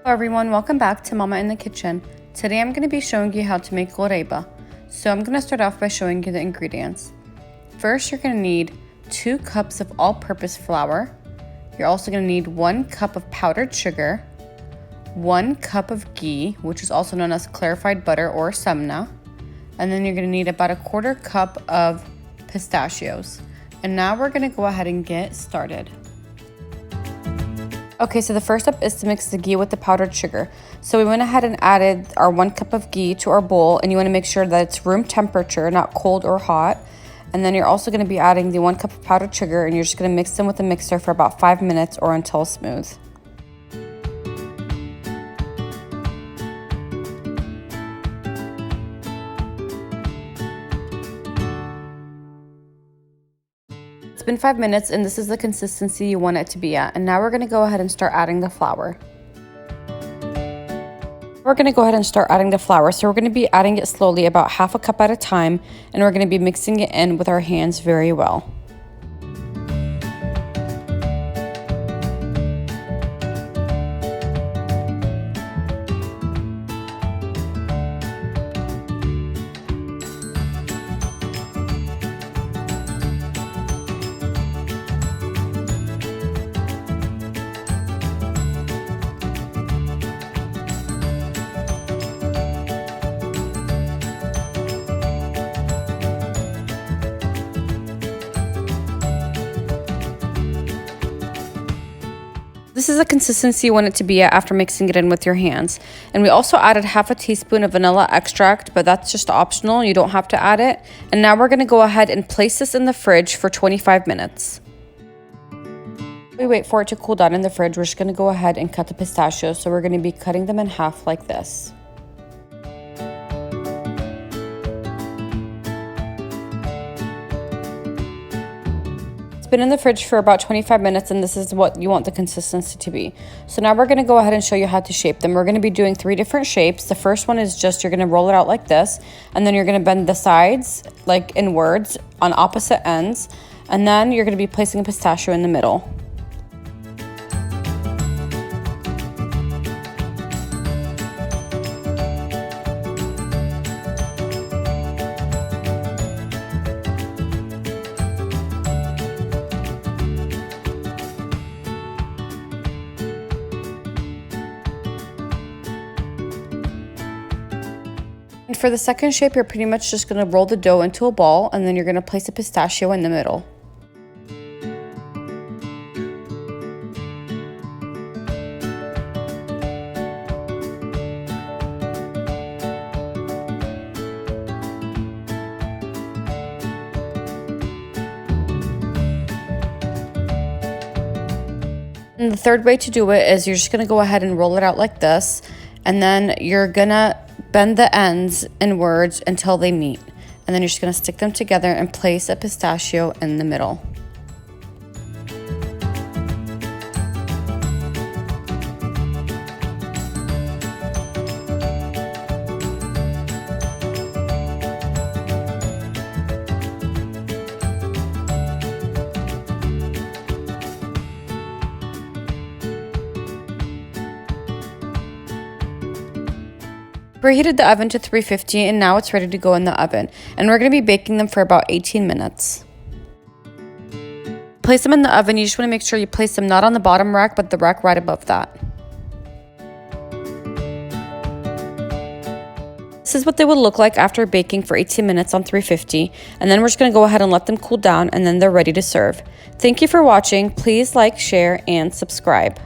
Hello everyone, welcome back to Mama in the Kitchen. Today I'm going to be showing you how to make ghorayba. So I'm going to start off by showing you the ingredients. First, you're going to need 2 cups of all-purpose flour. You're also going to need 1 cup of powdered sugar, 1 cup of ghee, which is also known as clarified butter or samna, and then you're going to need about 1/4 cup of pistachios. And now we're going to go ahead and get started. Okay, so the first step is to mix the ghee with the powdered sugar. So we went ahead and added our 1 cup of ghee to our bowl, and you want to make sure that it's room temperature, not cold or hot. And then you're also going to be adding the 1 cup of powdered sugar, and you're just going to mix them with a mixer for about 5 minutes or until smooth. It's been 5 minutes and this is the consistency you want it to be at. And now we're going to go ahead and start adding the flour. We're going to go ahead and start adding the flour. So we're going to be adding it slowly, about 1/2 cup at a time. And we're going to be mixing it in with our hands very well. This is the consistency you want it to be at after mixing it in with your hands. And we also added 1/2 teaspoon of vanilla extract, but that's just optional. You don't have to add it. And now we're going to go ahead and place this in the fridge for 25 minutes. We wait for it to cool down in the fridge. We're just going to go ahead and cut the pistachios. So we're going to be cutting them in half like this. Been in the fridge for about 25 minutes, and this is what you want the consistency to be. So now we're going to go ahead and show you how to shape them. We're going to be doing 3 different shapes. The first one is just you're going to roll it out like this, and then you're going to bend the sides like inwards on opposite ends, and then you're going to be placing a pistachio in the middle. And for the second shape, you're pretty much just going to roll the dough into a ball, and then you're going to place a pistachio in the middle. And the third way to do it is you're just going to go ahead and roll it out like this, and then you're going to bend the ends inwards until they meet. And then you're just going to stick them together and place a pistachio in the middle. Preheated the oven to 350, and now it's ready to go in the oven. And we're going to be baking them for about 18 minutes. Place them in the oven. You just want to make sure you place them not on the bottom rack, but the rack right above that. This is what they would look like after baking for 18 minutes on 350. And then we're just going to go ahead and let them cool down, and then they're ready to serve. Thank you for watching. Please like, share, and subscribe.